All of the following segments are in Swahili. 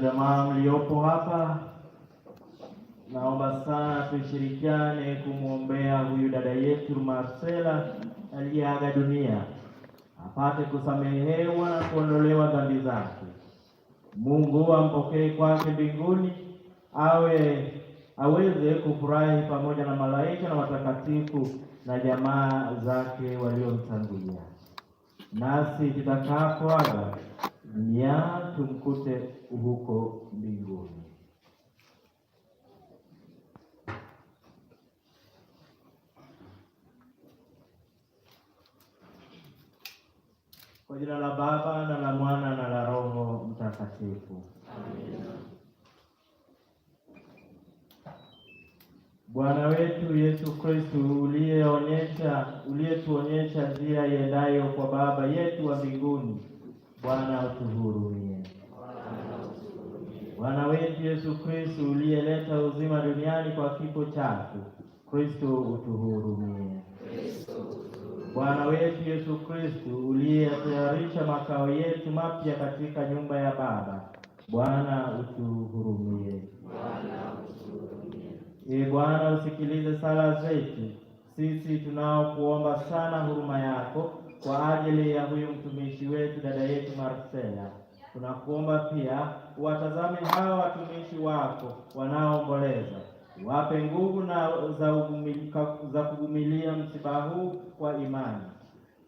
Jamaa mliopo hapa, naomba sana tushirikiane kumwombea huyu dada yetu Marcela aliyeaga dunia, apate kusamehewa na kuondolewa dhambi zake. Mungu ampokee kwake mbinguni, aweze kufurahi pamoja na malaika na watakatifu na jamaa zake waliomtangulia. Nasi tutakapoaga dunia tumkute huko mbinguni. Kwa jina la Baba na la Mwana na la Roho Mtakatifu. Amen. Bwana wetu Yesu Kristo, uliyetuonyesha njia iendayo kwa Baba yetu wa mbinguni, Bwana utuhurumie. Bwana wetu Yesu Kristo, uliyeleta uzima duniani kwa kifo chako, Kristo utuhurumie. Bwana wetu Yesu Kristo, uliyetayarisha makao yetu mapya katika nyumba ya Baba, Bwana utuhurumie. Bwana usikilize sala zetu sisi tunaokuomba sana huruma yako kwa ajili ya huyu mtumishi wetu dada yetu Marcela. Tunakuomba pia uwatazame hawa watumishi wako wanaoomboleza, wape nguvu na za kuvumilia msiba huu kwa imani.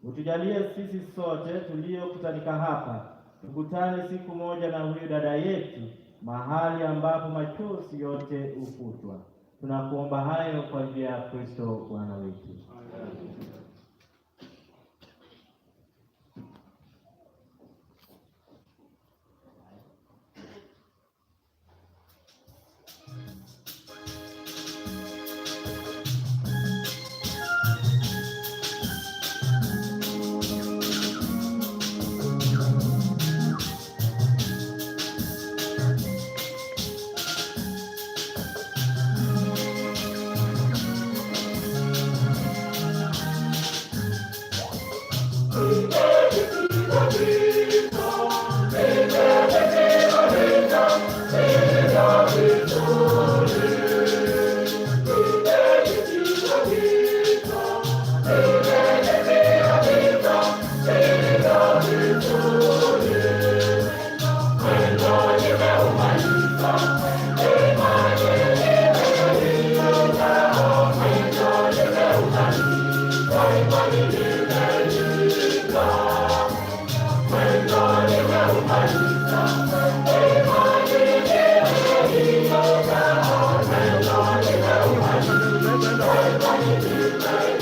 Utujalie sisi sote tuliokutanika hapa tukutane siku moja na huyu dada yetu, mahali ambapo machozi yote hufutwa. Tunakuomba hayo kwa njia ya Kristo Bwana wetu.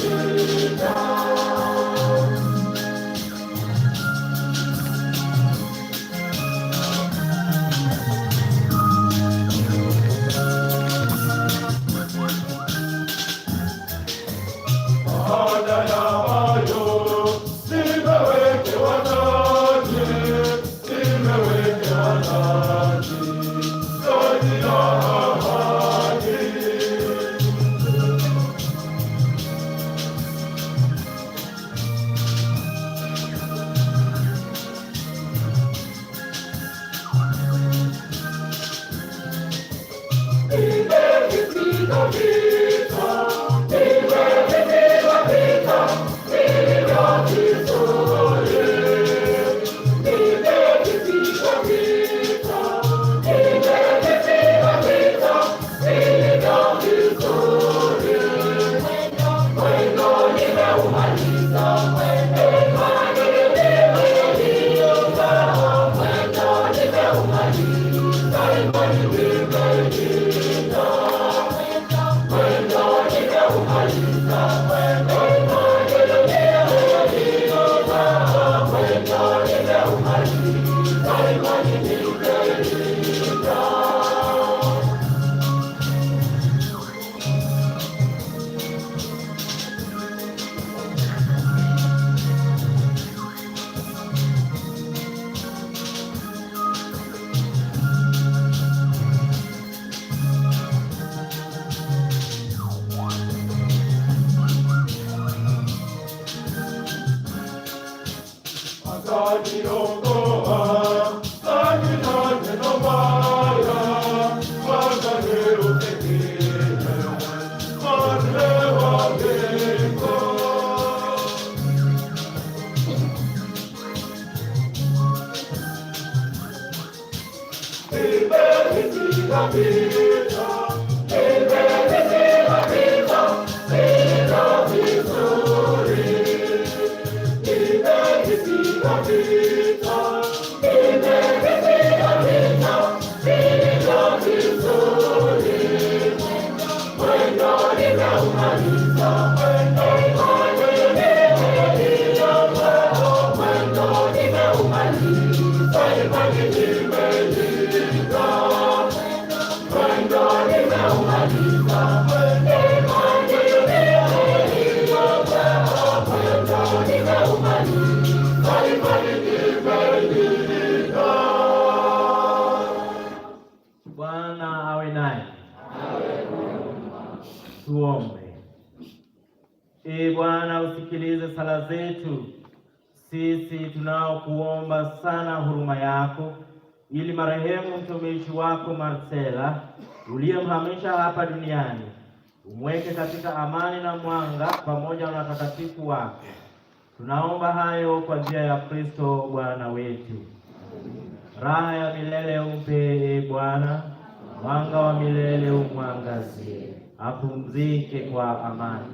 Thank you. Bwana awe naye. Tuombe. Ee Bwana, usikilize sala zetu sisi tunaokuomba sana huruma yako, ili marehemu mtumishi wako Marcela uliyemhamisha hapa duniani umweke katika amani na mwanga pamoja na watakatifu wako. Tunaomba hayo kwa njia ya Kristo Bwana wetu. Raha ya milele umpe Bwana, mwanga wa milele umwangazie, apumzike kwa amani.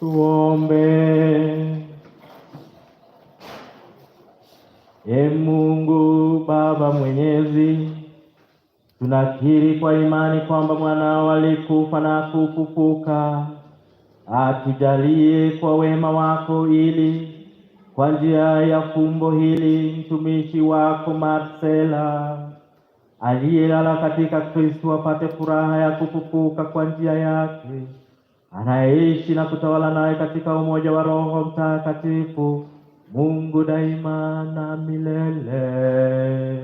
Tuombe. Ee Mungu Baba Mwenyezi, tunakiri kwa imani kwamba mwanao alikufa na kufufuka. Atujalie kwa wema wako ili kwa njia ya fumbo hili mtumishi wako Marcela aliyelala katika Kristo apate furaha ya kufufuka kwa njia yake, anayeishi na kutawala naye katika umoja wa Roho Mtakatifu, Mungu daima na milele.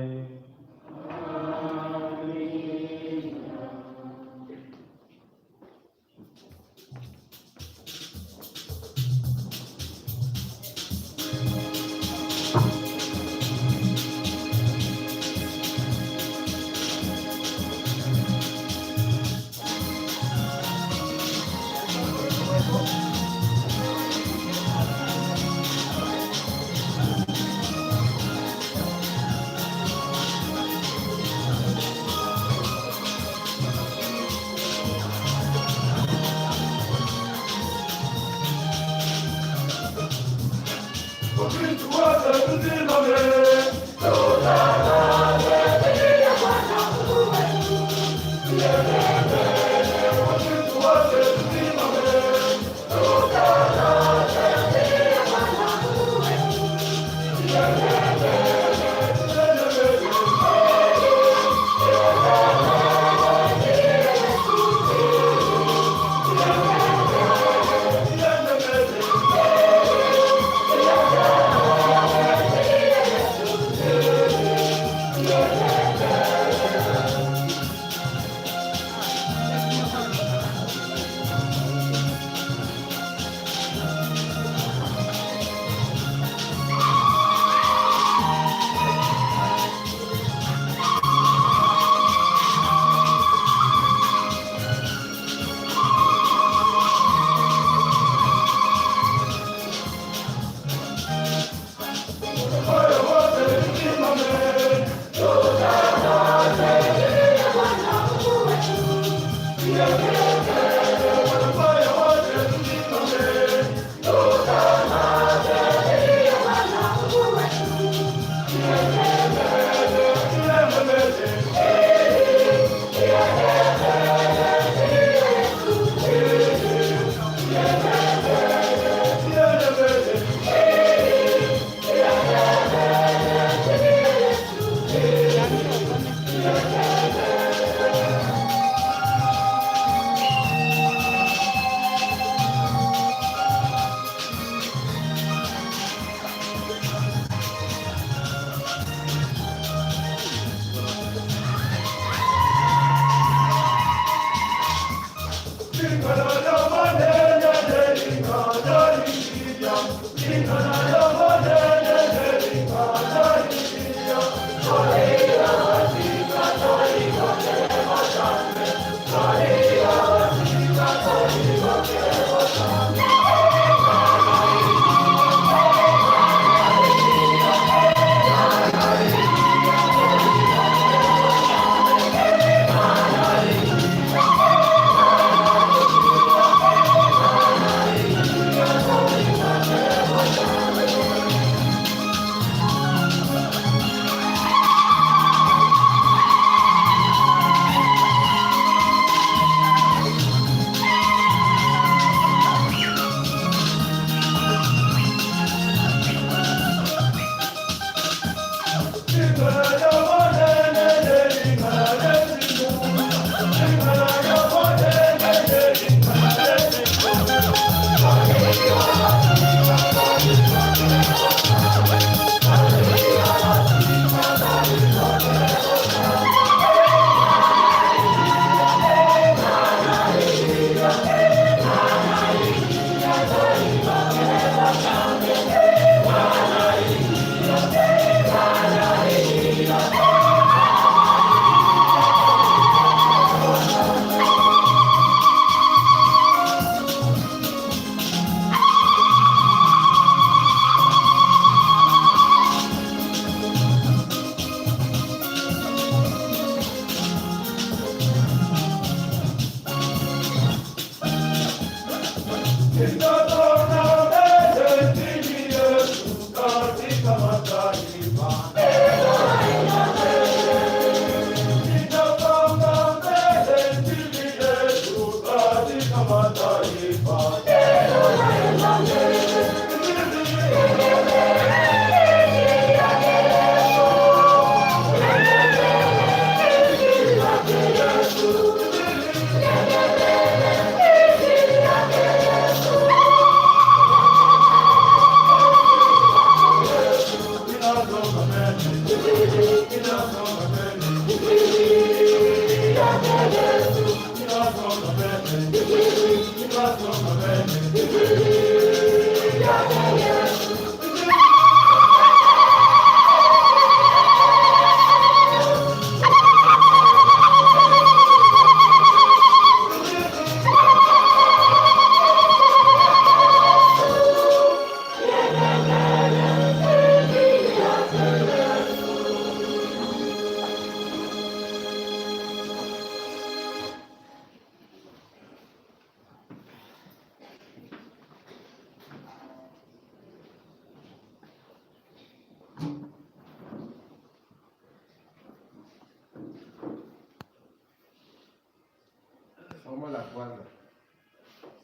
Somo la kwanza.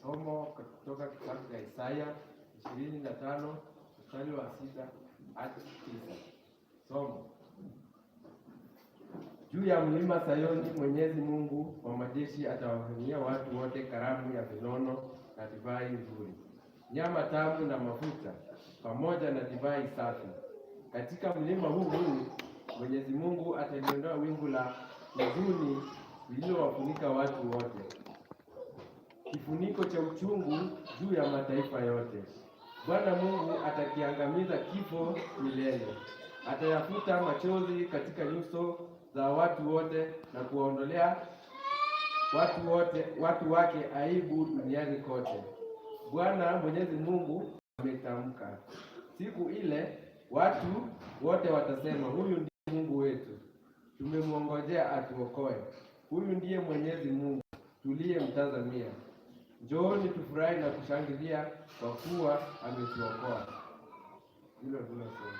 Somo kutoka kitabu cha Isaya 25 mstari wa 6 hadi 9. Somo. Juu ya mlima Sayoni Mwenyezi Mungu wa majeshi atawafanyia watu wote karamu ya vinono na divai nzuri, nyama tamu na mafuta, pamoja na divai safi. Katika mlima huu Mwenyezi Mungu ataliondoa wingu la huzuni lililowafunika watu wote, kifuniko cha uchungu juu ya mataifa yote. Bwana Mungu atakiangamiza kifo milele. Atayafuta machozi katika nyuso za watu wote na kuwaondolea watu wake aibu duniani kote. Bwana Mwenyezi Mungu ametamka. Siku ile watu wote watasema, huyu ndiye Mungu wetu, tumemwongojea atuokoe. Huyu ndiye Mwenyezi Mungu tuliyemtazamia. Njooni tufurahi na kushangilia kwa kuwa ametuokoa. Hilo ndilo somo.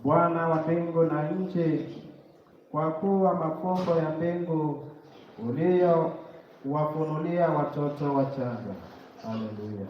Bwana wa mbingu na nchi, kwa kuwa mafumbo ya mbingu uliyowafunulia watoto wachanga. Haleluya.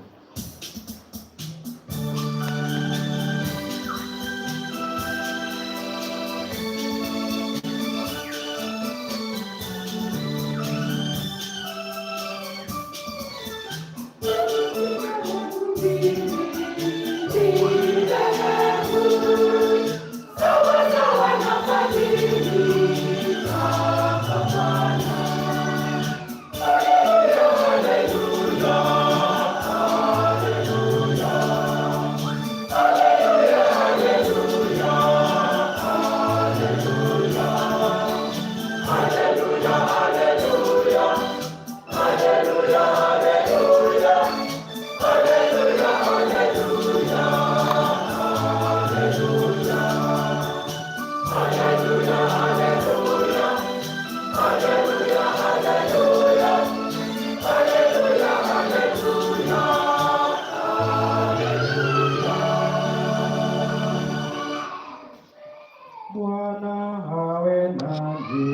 Bwana awe nanyi.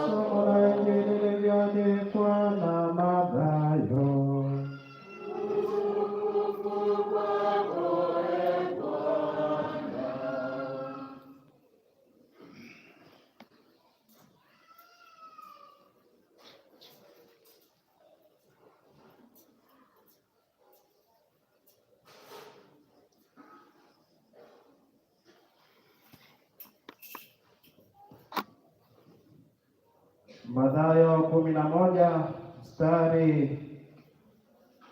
Somo la Injili lilivyoandikwa na Mathayo. Mathayo 11 mstari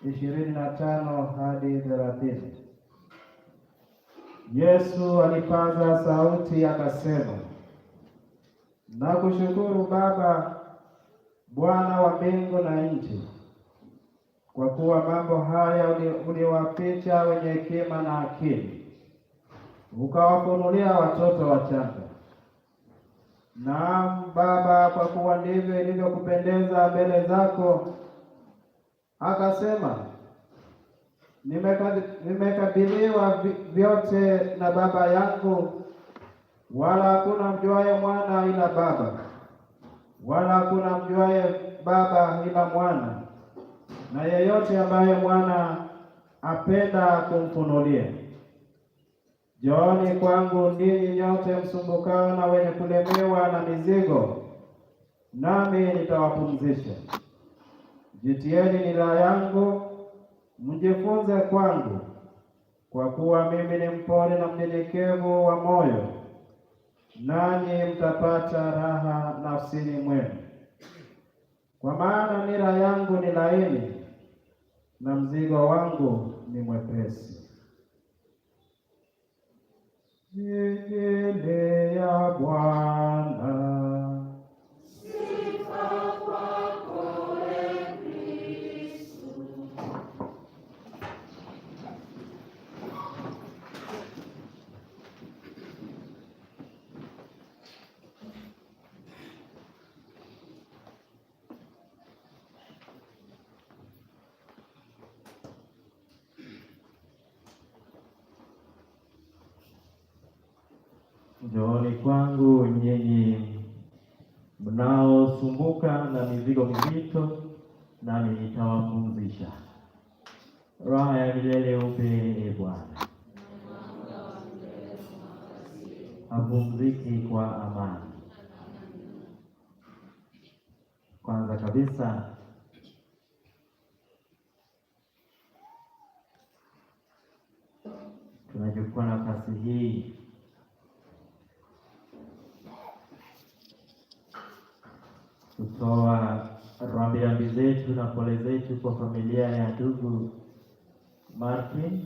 25 hadi 30. Yesu alipaza sauti akasema, nakushukuru Baba, Bwana wa mbingu na nchi, kwa kuwa mambo haya uliwaficha wenye hekima na akili, ukawafunulia watoto wachanga. Naam Baba, kwa kuwa ndivyo ilivyokupendeza mbele zako. Akasema, nimekabidhiwa vyote na Baba yangu, wala hakuna mjuaye mwana ila Baba, wala hakuna mjuaye Baba ila mwana, na yeyote ambaye mwana apenda kumfunulia. Njooni kwangu ninyi nyote msumbukao na wenye kulemewa na mizigo, nami nitawapumzisha. Jitieni nira yangu, mjifunze kwangu, kwa kuwa mimi ni mpole na mnyenyekevu wa moyo, nanyi mtapata raha nafsini mwenu. Kwa maana nira yangu ni laini na mzigo wangu ni mwepesi. Injili ya Bwana. Sifa kwako Ee Kristo. Njooni kwangu nyinyi mnaosumbuka na mizigo mizito, nami nitawapumzisha. Raha ya milele upe e Bwana, apumziki kwa amani. Kwanza kabisa tunachukua nafasi hii kutoa rambirambi zetu na pole zetu kwa familia ya ndugu Martin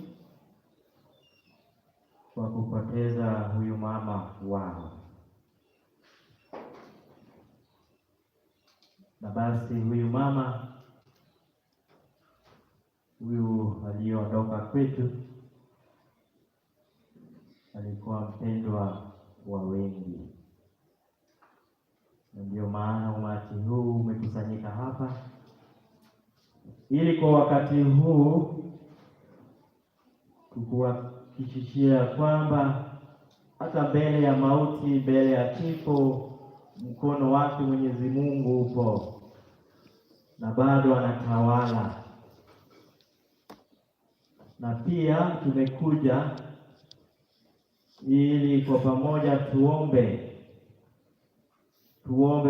kwa kupoteza huyu mama wao. Na basi huyu mama huyu aliyeondoka kwetu alikuwa mpendwa wa wengi, na ndio maana umati huu umekusanyika hapa ili kwa wakati huu kukuhakikishia kwamba hata mbele ya mauti, mbele ya kifo, mkono wake Mwenyezi Mungu upo na bado anatawala. Na pia tumekuja ili kwa pamoja tuombe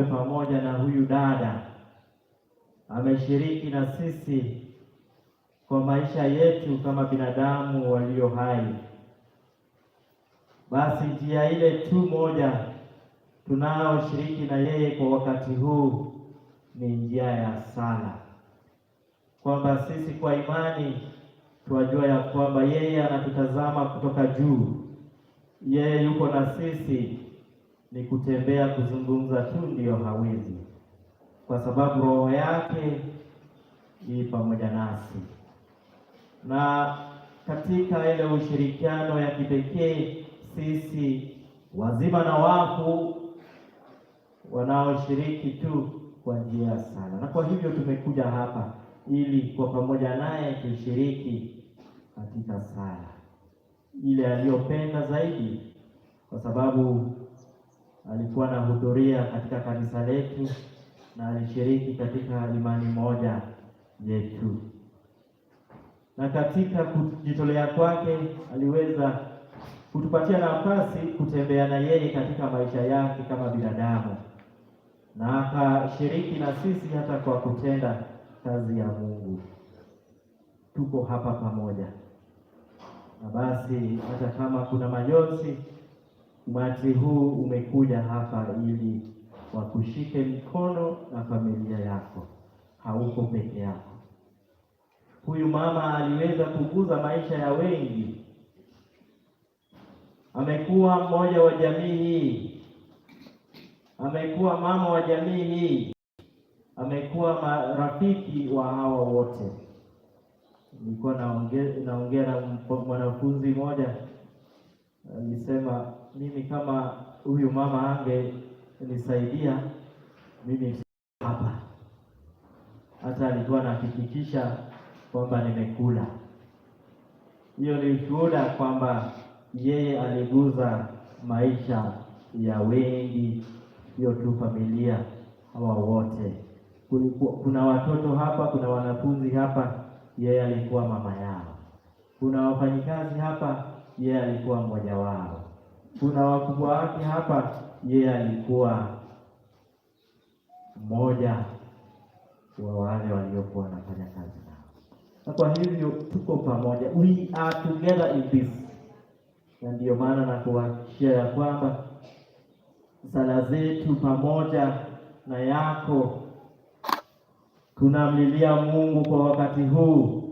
pamoja na huyu dada. Ameshiriki na sisi kwa maisha yetu kama binadamu walio hai. Basi njia ile tu moja tunaoshiriki na yeye kwa wakati huu ni njia ya sala, kwamba sisi kwa imani tunajua ya kwamba yeye anatutazama kutoka juu, yeye yuko na sisi. Ni kutembea, kuzungumza tu ndiyo hawezi, kwa sababu roho yake ni pamoja nasi. Na katika ile ushirikiano ya kipekee, sisi wazima na wafu wanaoshiriki tu kwa njia ya sala. Na kwa hivyo tumekuja hapa ili kwa pamoja naye tushiriki katika sala ile aliyopenda zaidi, kwa sababu alikuwa anahudhuria katika kanisa letu na alishiriki katika imani moja yetu, na katika kujitolea kwake aliweza kutupatia nafasi kutembea na yeye katika maisha yake kama binadamu, na akashiriki na sisi hata kwa kutenda kazi ya Mungu. Tuko hapa pamoja, na basi hata kama kuna majonzi, umati huu umekuja hapa ili wakushike mkono na familia yako. Hauko peke yako. Huyu mama aliweza kuguza maisha ya wengi. Amekuwa mmoja wa jamii hii, amekuwa mama wa jamii hii, amekuwa marafiki wa hawa wote. Nilikuwa naongea na mwanafunzi mmoja, alisema mimi kama huyu mama angenisaidia mimi hapa. Hata alikuwa anahakikisha kwamba nimekula. Hiyo ni ushuhuda kwamba yeye aliguza maisha ya wengi, sio tu familia hawa wote. Kuna watoto hapa, kuna wanafunzi hapa, yeye alikuwa mama yao. Kuna wafanyikazi hapa, yeye alikuwa mmoja wao. Kuna wakubwa wake hapa, yeye alikuwa mmoja wa wale waliokuwa wanafanya kazi nao. Na kwa hivyo tuko pamoja, we are together in this. Na ndiyo maana nakuhakikishia ya kwamba sala zetu pamoja na yako tunamlilia Mungu kwa wakati huu.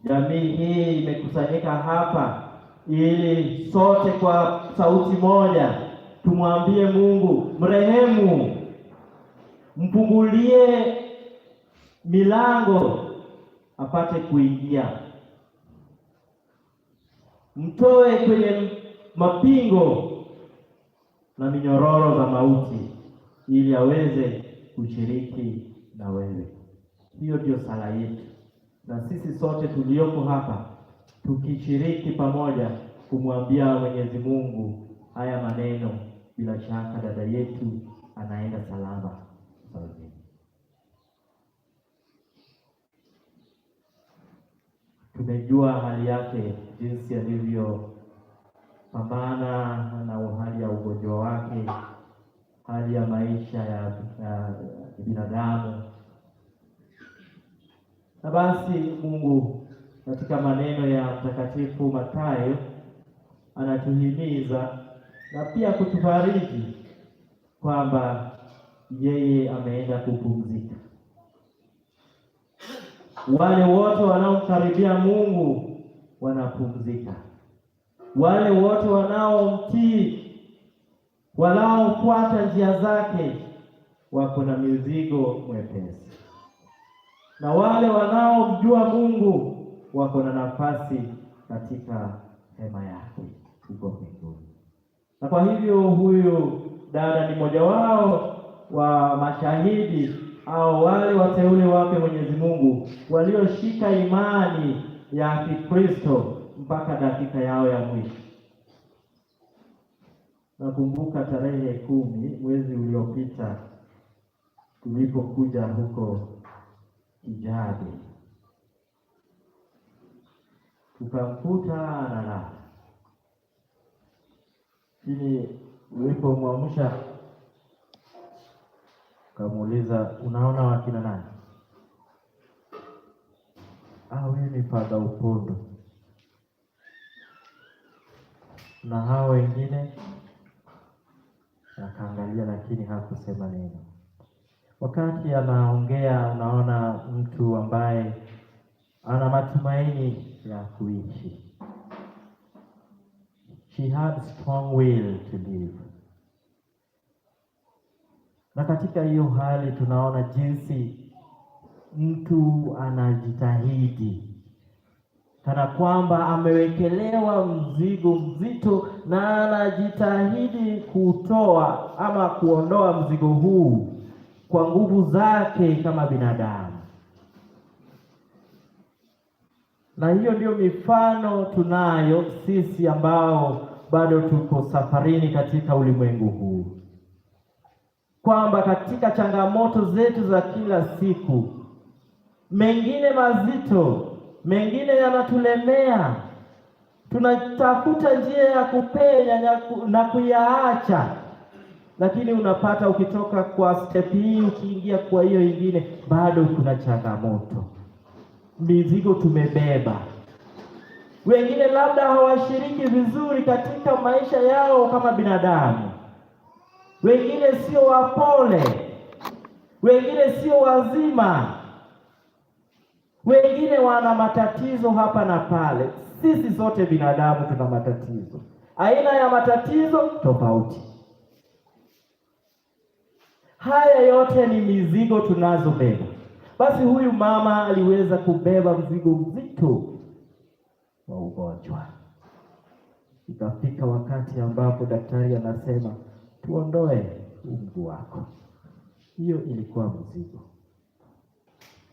Jamii hii imekusanyika hapa ili sote kwa sauti moja tumwambie Mungu, mrehemu, mfungulie milango apate kuingia, mtoe kwenye mapingo na minyororo za mauti ili aweze kushiriki na wewe. Hiyo ndio sala yetu, na sisi sote tulioko hapa tukishiriki pamoja kumwambia Mwenyezi Mungu haya maneno, bila shaka dada yetu anaenda salama salmini. Tumejua hali yake, jinsi alivyopambana na hali ya ugonjwa wake, hali ya maisha ya binadamu. Na basi Mungu katika maneno ya Mtakatifu Mathayo anatuhimiza na pia kutufariji kwamba yeye ameenda kupumzika. Wale wote wanaomkaribia Mungu wanapumzika. Wale wote wanaomtii, wanaofuata njia zake, wako na mizigo mwepesi. Na wale wanaomjua Mungu wako na nafasi katika hema yake huko mbinguni. Na kwa hivyo huyu dada ni mmoja wao wa mashahidi au wale wateule wake Mwenyezi Mungu walioshika imani ya Kikristo, mpaka dakika yao ya mwisho. Nakumbuka tarehe 10 mwezi uliopita tulipokuja huko Kijabe, tukamkuta analala chini. Ulipomwamsha ukamuuliza, unaona wakina nani? Huyu ni Padre Upondo na hao wengine. Akaangalia lakini hakusema neno. Wakati anaongea, unaona mtu ambaye ana matumaini ya kuishi. She had strong will to live. Na katika hiyo hali tunaona jinsi mtu anajitahidi kana kwamba amewekelewa mzigo mzito, na anajitahidi kutoa ama kuondoa mzigo huu kwa nguvu zake kama binadamu. Na hiyo ndio mifano tunayo sisi ambao bado tuko safarini katika ulimwengu huu, kwamba katika changamoto zetu za kila siku, mengine mazito, mengine yanatulemea, tunatafuta njia ya kupenya na kuyaacha, lakini unapata ukitoka kwa step hii ukiingia kwa hiyo ingine, bado kuna changamoto, mizigo tumebeba. Wengine labda hawashiriki vizuri katika maisha yao kama binadamu, wengine sio wapole, wengine sio wazima, wengine wana matatizo hapa na pale. Sisi sote binadamu tuna matatizo, aina ya matatizo tofauti. Haya yote ni mizigo tunazobeba. Basi huyu mama aliweza kubeba mzigo mzito wa ugonjwa. Ikafika wakati ambapo daktari anasema tuondoe mguu wako. Hiyo ilikuwa mzigo.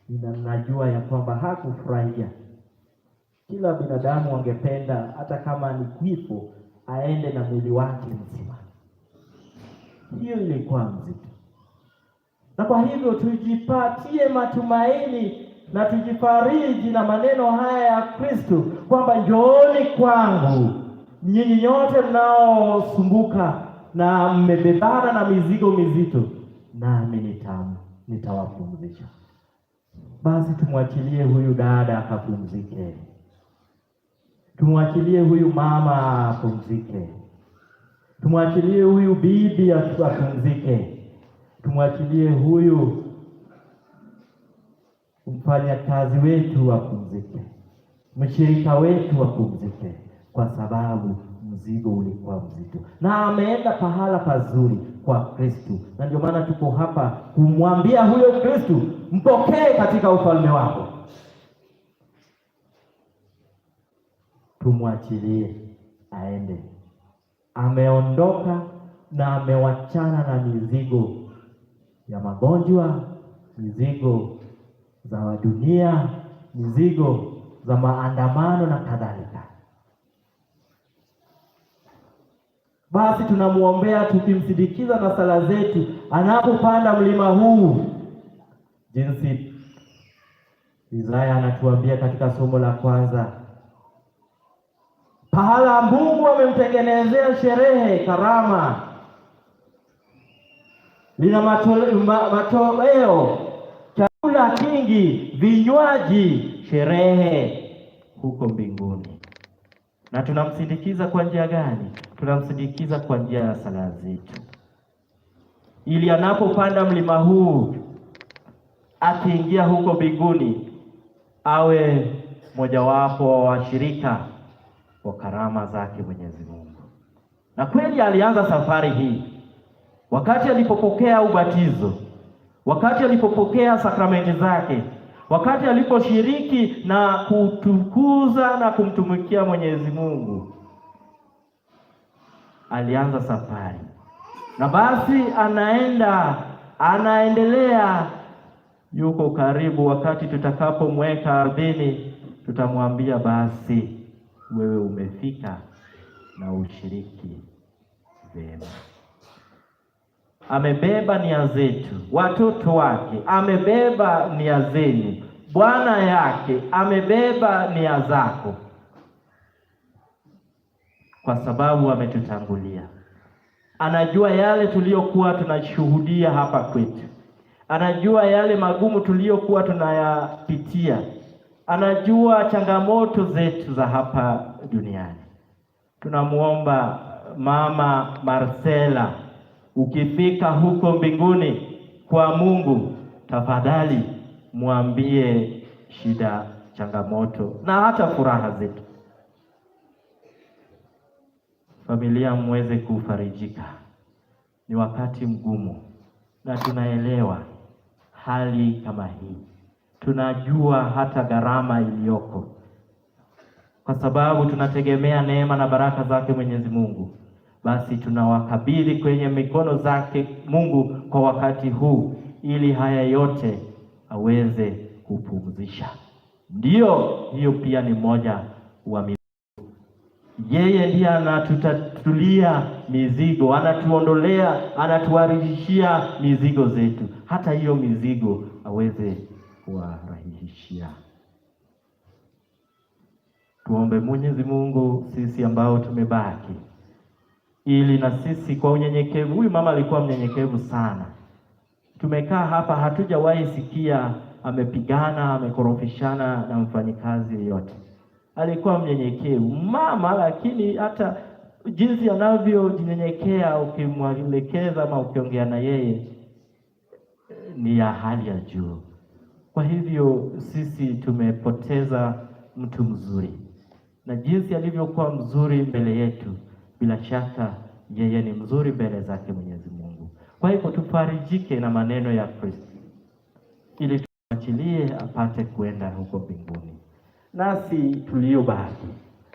Ninajua ya kwamba hakufurahia. Kila binadamu angependa hata kama ni kifo aende na mwili wake mzima. Hiyo ilikuwa mzito. Na kwa hivyo tujipatie matumaini na tujifariji na maneno haya ya Kristo kwamba njooni kwangu nyinyi nyote mnaosumbuka na mmebebana na mizigo mizito, nami nitawapumzisha. Basi tumwachilie huyu dada akapumzike. Tumwachilie huyu mama apumzike. Tumwachilie huyu bibi apumzike. Tumwachilie huyu mfanyakazi wetu apumzike. Mshirika wetu apumzike, kwa sababu mzigo ulikuwa mzito. Na ameenda pahala pazuri kwa Kristo. Na ndio maana tuko hapa kumwambia huyo Kristo, mpokee katika ufalme wako. Tumwachilie aende. Ameondoka na amewachana na mizigo ya magonjwa, mizigo za dunia, mizigo za maandamano na kadhalika. Basi tunamuombea tukimsindikiza na sala zetu anapopanda mlima huu, jinsi Isaya anatuambia katika somo la kwanza, pahala Mungu amemtengenezea sherehe, karama, lina matoleo, chakula kingi, vinywaji, sherehe huko mbinguni. Na tunamsindikiza kwa njia gani? Tunamsindikiza kwa njia ya sala zetu, ili anapopanda mlima huu, akiingia huko mbinguni, awe mojawapo wa washirika wa karama zake Mwenyezi Mungu. Na kweli alianza safari hii wakati alipopokea ubatizo, wakati alipopokea sakramenti zake, wakati aliposhiriki na kutukuza na kumtumikia Mwenyezi Mungu. Alianza safari. Na basi anaendelea, yuko karibu. Wakati tutakapomweka ardhini, tutamwambia basi wewe umefika na ushiriki vema. Amebeba nia zetu, watoto wake, amebeba nia zenu, Bwana yake amebeba nia zako, kwa sababu ametutangulia. Anajua yale tuliyokuwa tunashuhudia hapa kwetu, anajua yale magumu tuliyokuwa tunayapitia, anajua changamoto zetu za hapa duniani. Tunamuomba Mama Marcela, ukifika huko mbinguni kwa Mungu, tafadhali mwambie shida, changamoto na hata furaha zetu. Familia muweze kufarijika. Ni wakati mgumu na tunaelewa hali kama hii. Tunajua hata gharama iliyoko, kwa sababu tunategemea neema na baraka zake Mwenyezi Mungu. Basi tunawakabidhi kwenye mikono zake Mungu kwa wakati huu, ili haya yote aweze kupumzisha. Ndiyo, hiyo pia ni moja wa mizigo. Yeye ndiye anatutatulia mizigo, anatuondolea, anatuwarishia mizigo zetu. Hata hiyo mizigo aweze kuwarahisishia. Tuombe Mwenyezi Mungu sisi ambao tumebaki, ili na sisi kwa unyenyekevu. Huyu mama alikuwa mnyenyekevu sana. Tumekaa hapa hatujawahi sikia amepigana, amekorofishana na mfanyikazi yeyote. Alikuwa mnyenyekevu mama, lakini hata jinsi anavyojinyenyekea ukimwelekeza ama ukiongea na yeye ni ya hali ya juu. Kwa hivyo sisi tumepoteza mtu mzuri, na jinsi alivyokuwa mzuri mbele yetu, bila shaka yeye ni mzuri mbele zake Mwenyezi Mungu. Kwa hivyo tufarijike na maneno ya Kristo, ili tuachilie apate kwenda huko mbinguni. Nasi tuliobaki,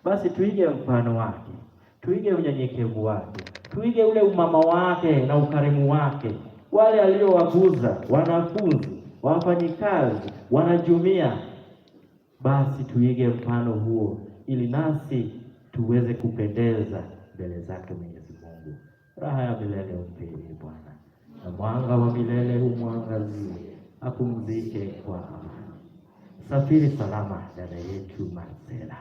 basi tuige mfano wake, tuige unyenyekevu wake, tuige ule umama wake na ukarimu wake. Wale aliowaguza wanafunzi, wafanyikazi, wanajumuiya, basi tuige mfano huo, ili nasi tuweze kupendeza mbele zake Mwenyezi Mungu. Raha ya milele umpeni Bwana, na mwanga wa milele umwangazie, apumzike kwa amani. Safiri salama dada yetu Marcela.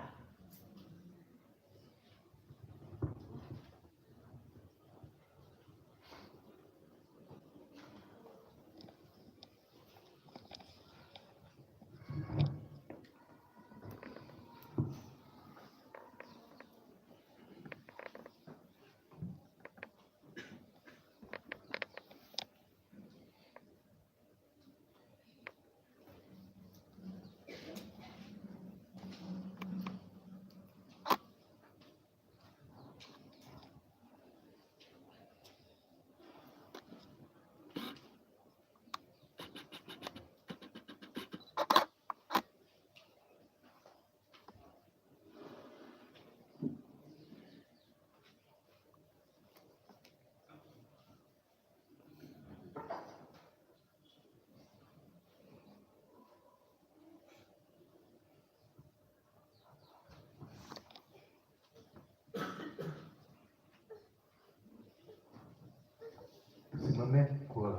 Tusimame kwa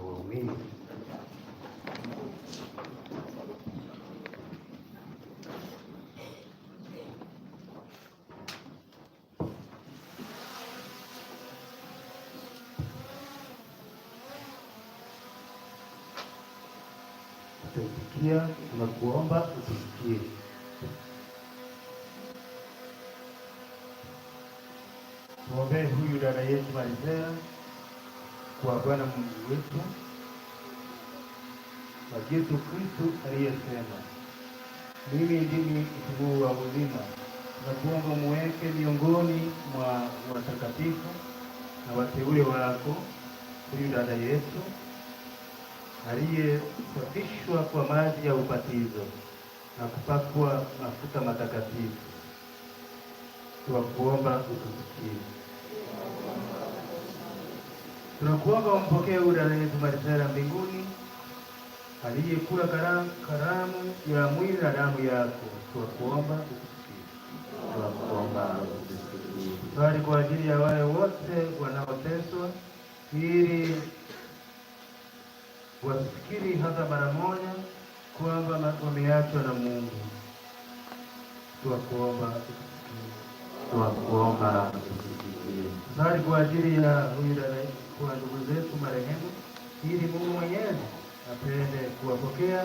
waumini. Tusikia, tunakuomba usikie. Tuombee huyu dada yetu Marcela kwa Bwana Mungu wetu, kwa Yesu Kristo aliyesema, mimi ndimi ufunguo wa uzima. Tunakuomba muweke miongoni mwa watakatifu na wateule wako huyu dada yetu aliyesafishwa kwa maji ya ubatizo na kupakwa mafuta matakatifu. Tunakuomba utusikie. Tunakuomba umpokee huyu dada yetu Marcela mbinguni, aliyekula karamu ya mwili na damu yako. Tunakuomba utusikie. tunakuomba utusikie. Bali kwa ajili ya wale wote wanaoteswa, ili wasifikiri hata mara moja kwamba wameachwa na Mungu. Tunakuomba utusikie. bali kwa ajili ya huyu dada, kwa ndugu zetu marehemu, ili Mungu Mwenyezi apende kuwapokea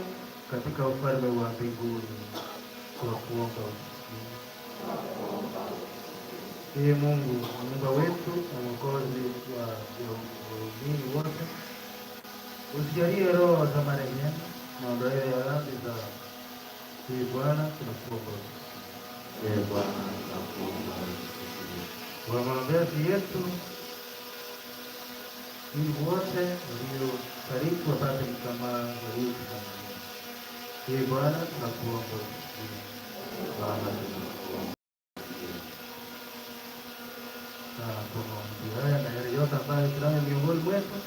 katika ufalme wa mbinguni. Tunakuomba utusikie. Ee Mungu Muumba wetu na Mwokozi wa waumini wote, usijalie roho za marehemu maondoleo ya dhambi zao. Ee Bwana, tunakuomba Ee Bwana, tunakuomba utusikie. kwa maombezi yetu, ili wote waliofariki wapate msamaha waliotutangulia. Ee Bwana, tunakuomba utusikie. Bwana, tunakuomba sana kwa maombi haya na yale yote ambayo tunayo miongoni mwetu,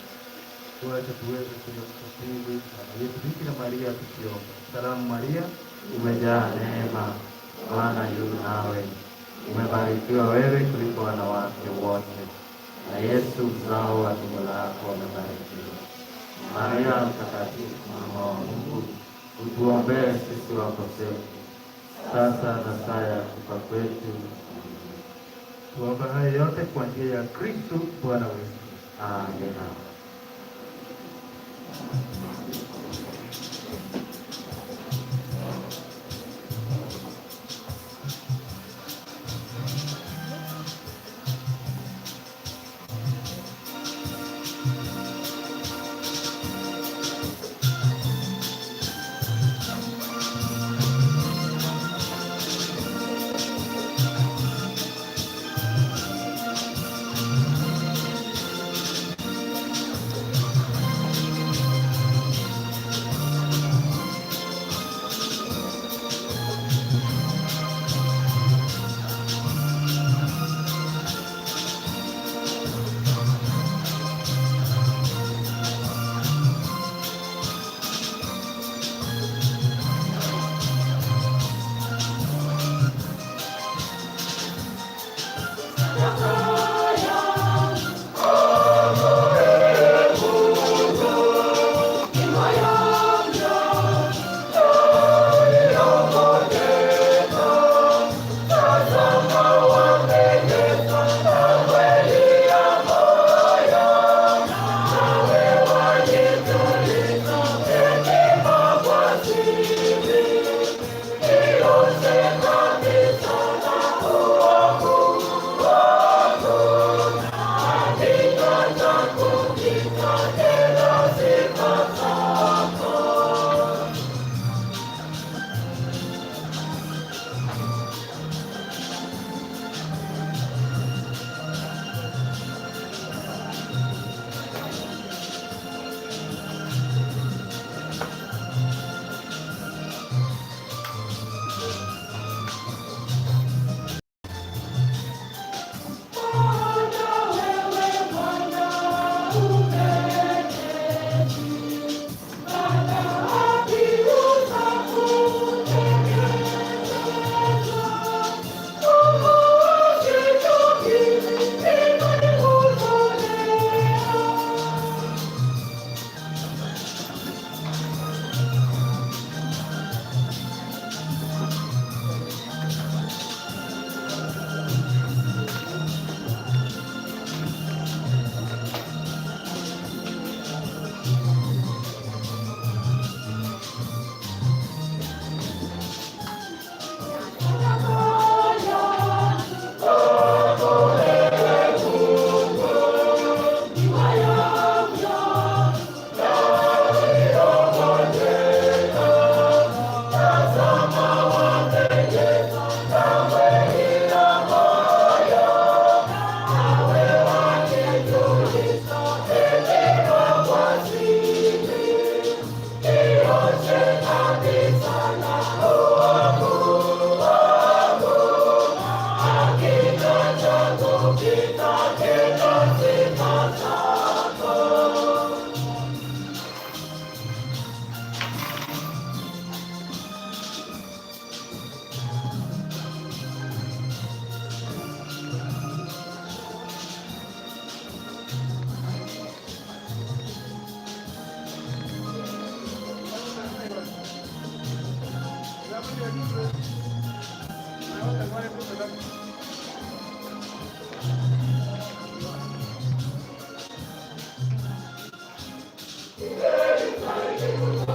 tuache tuweze kumkabidhi mama yetu Bikira Maria tukiomba. Salamu Maria, umejaa neema, Bwana yu nawe, umebarikiwa wewe kuliko wanawake wote, na Yesu mzao wa tumbo lako amebarikiwa. Maria Mtakatifu, mama wa Mungu, utuombee sisi wakosefu, sasa na saa ya kufa kwetu. tuomba haya yote kwa njia ya Kristo Bwana wetu. Amina. Thank you.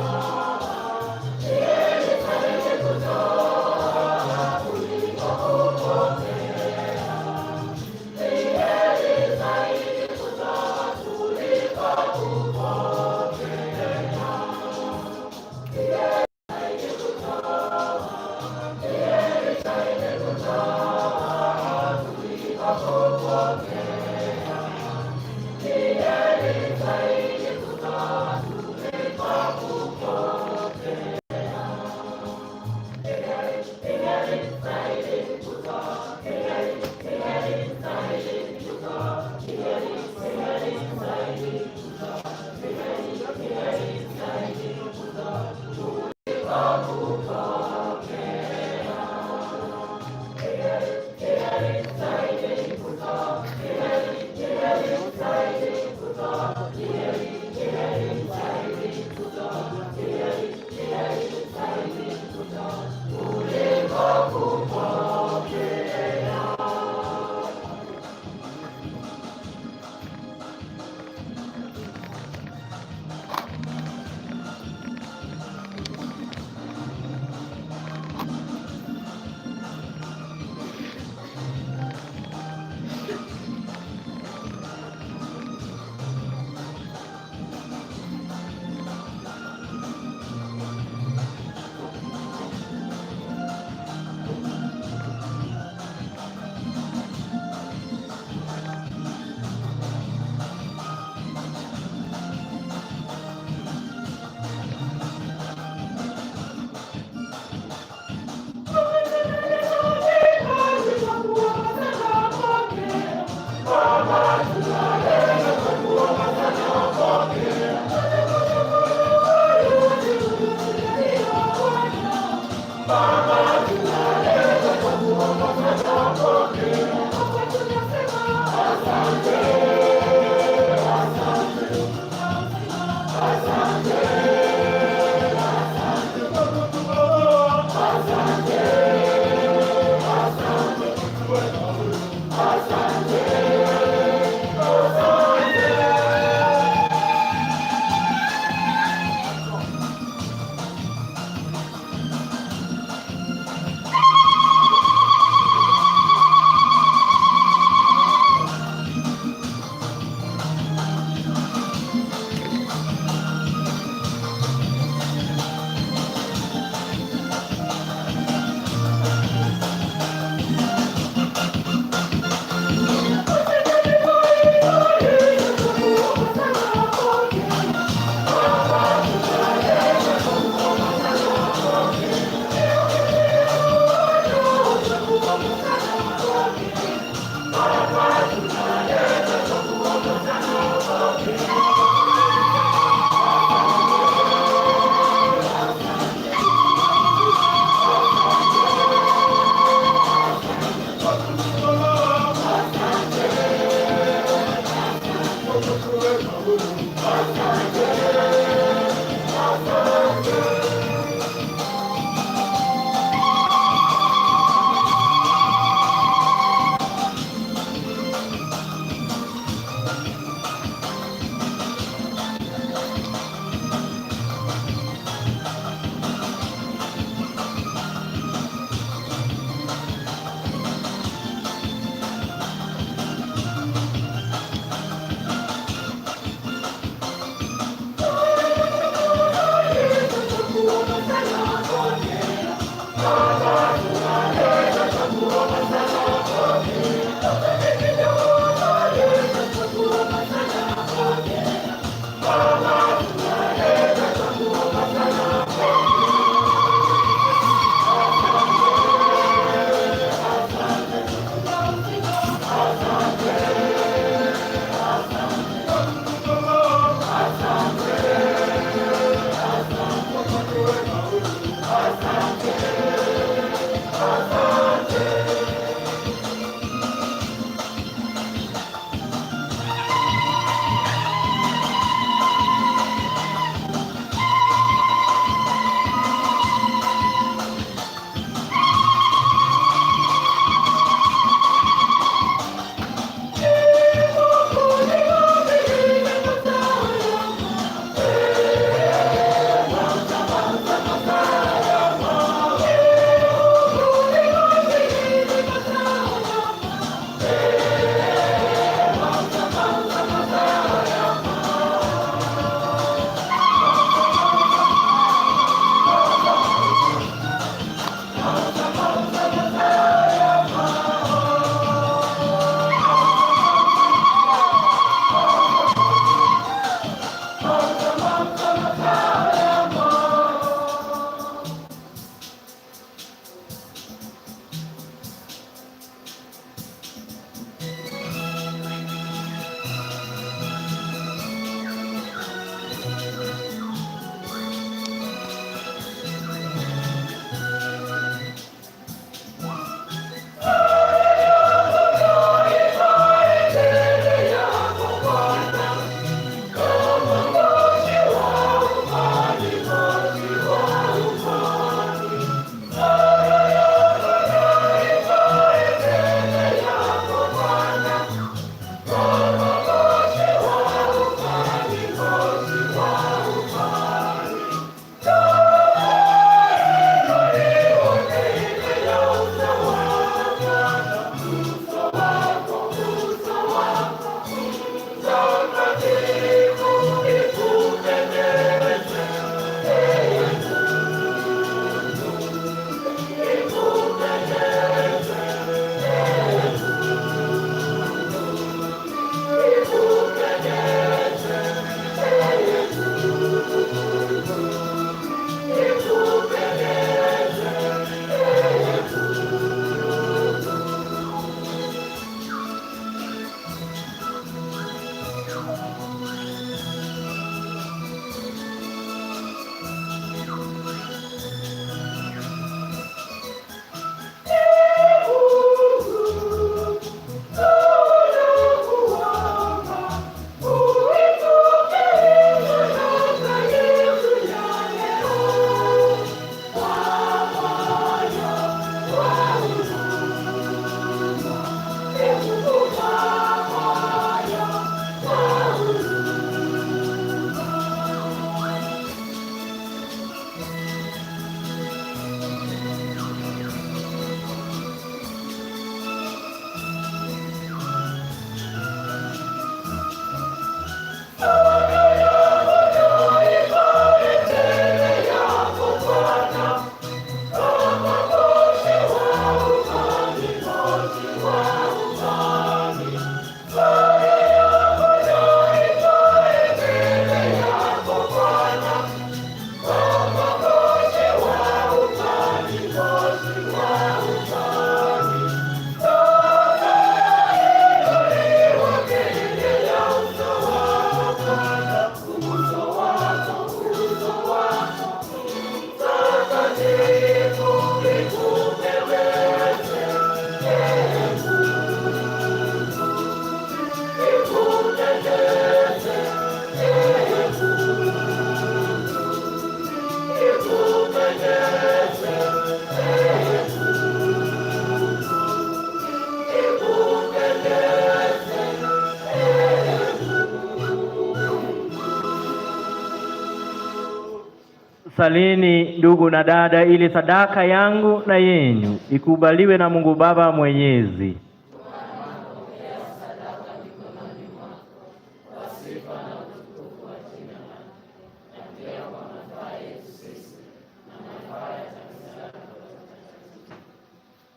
Salini ndugu na dada, ili sadaka yangu na yenu ikubaliwe na Mungu Baba Mwenyezi.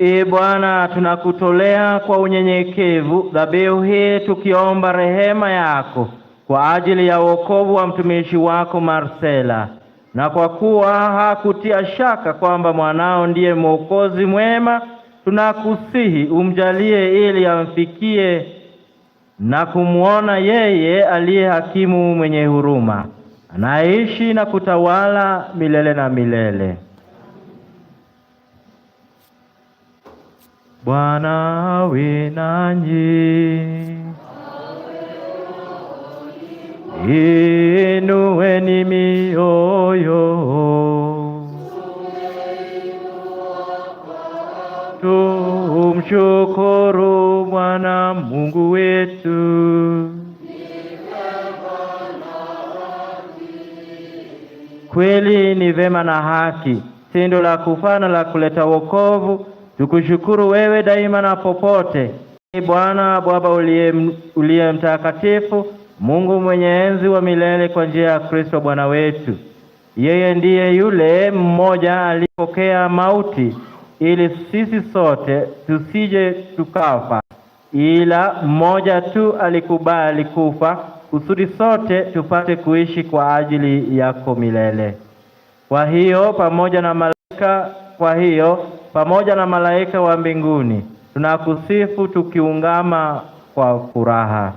Ee Bwana, tunakutolea kwa unyenyekevu dhabihu hii tukiomba rehema yako kwa ajili ya wokovu wa mtumishi wako Marcela, na kwa kuwa hakutia shaka kwamba mwanao ndiye Mwokozi mwema, tunakusihi umjalie ili amfikie na kumwona yeye aliye hakimu mwenye huruma, anaishi na kutawala milele na milele. Bwana awe nanyi. Inueni mioyo, tumshukuru Bwana Mungu wetu. Kweli ni vema na haki, tendo la kufana la kuleta wokovu, tukushukuru wewe daima na popote. Bwana Baba uliye mtakatifu, Mungu mwenye enzi wa milele, kwa njia ya Kristo Bwana wetu. Yeye ndiye yule mmoja alipokea mauti ili sisi sote tusije tukafa, ila mmoja tu alikubali kufa kusudi sote tupate kuishi kwa ajili yako milele. Kwa hiyo pamoja na malaika wa mbinguni tunakusifu tukiungama kwa furaha.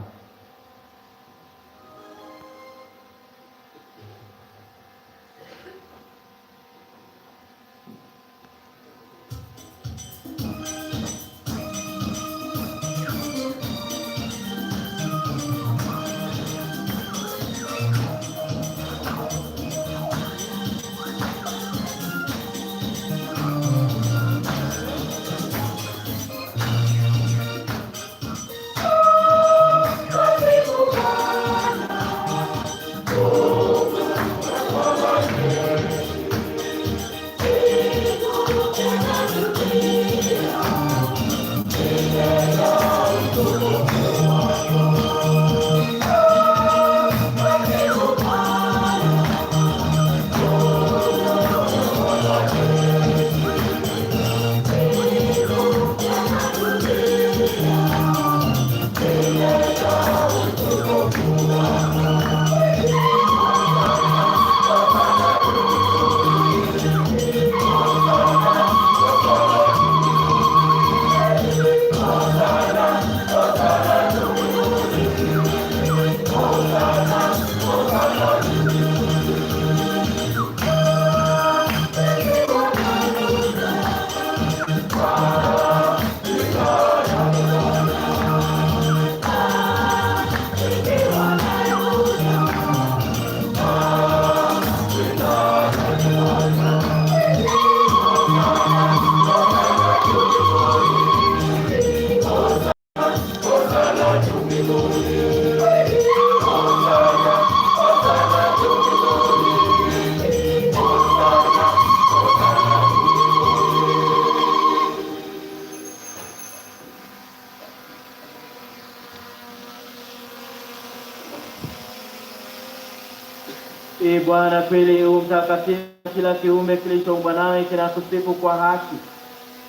Ee Bwana, kweli mtakatifu, kila kiumbe kilichoumbwa nawe kinakusifu kwa haki,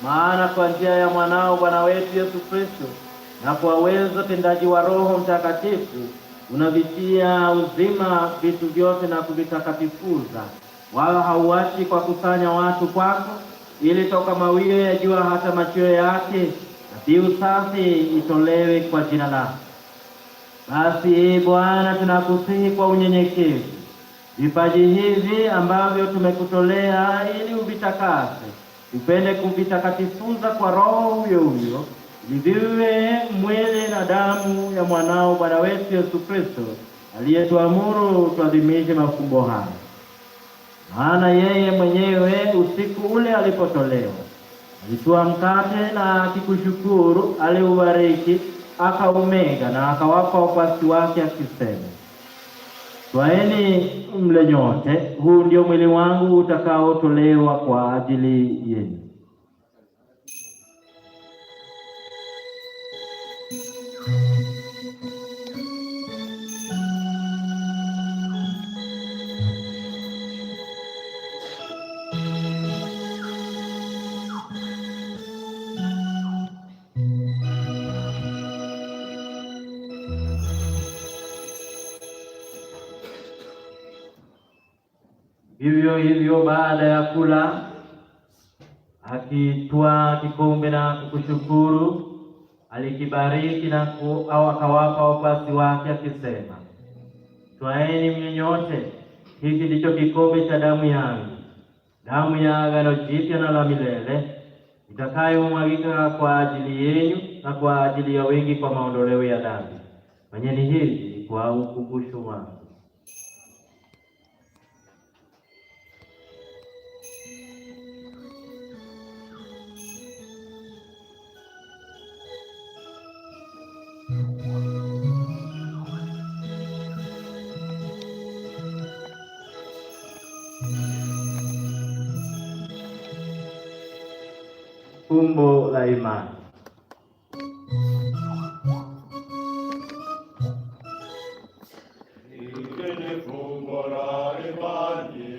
maana kwa njia ya mwanao Bwana wetu Yesu Kristo na kwa uwezo tendaji wa Roho Mtakatifu unavitia uzima vitu vyote na kuvitakatifuza, wala hauachi kwa kusanya watu kwako, ili toka mawio ya jua hata machweo yake dhabihu safi itolewe kwa jina lako. Basi Ee Bwana, tunakusihi kwa unyenyekevu vipaji hivi ambavyo tumekutolea ili uvitakase, upende kuvitakatifuza kwa Roho huyo huyo, ili viwe mwili na damu ya mwanao Bwana wetu Yesu Kristo, aliyetuamuru tuadhimishe mafumbo haya. Maana yeye mwenyewe usiku ule alipotolewa alitoa mkate, na akikushukuru aliubariki, akaumega na akawapa wafuasi wake akisema, Twaeni mle nyote, huu ndio mwili wangu utakaotolewa kwa ajili yenu. Vivyo hivyo baada ya kula, akitwaa kikombe na kukushukuru, alikibariki na akawapa wafuasi wake akisema, twaeni mnywe nyote, hiki ndicho kikombe cha damu yangu, damu ya agano jipya na la milele, itakayomwagika kwa ajili yenu na kwa ajili ya wengi kwa maondoleo ya dhambi. Fanyeni hivi kwa ukumbusho wangu. Fumbo la imani.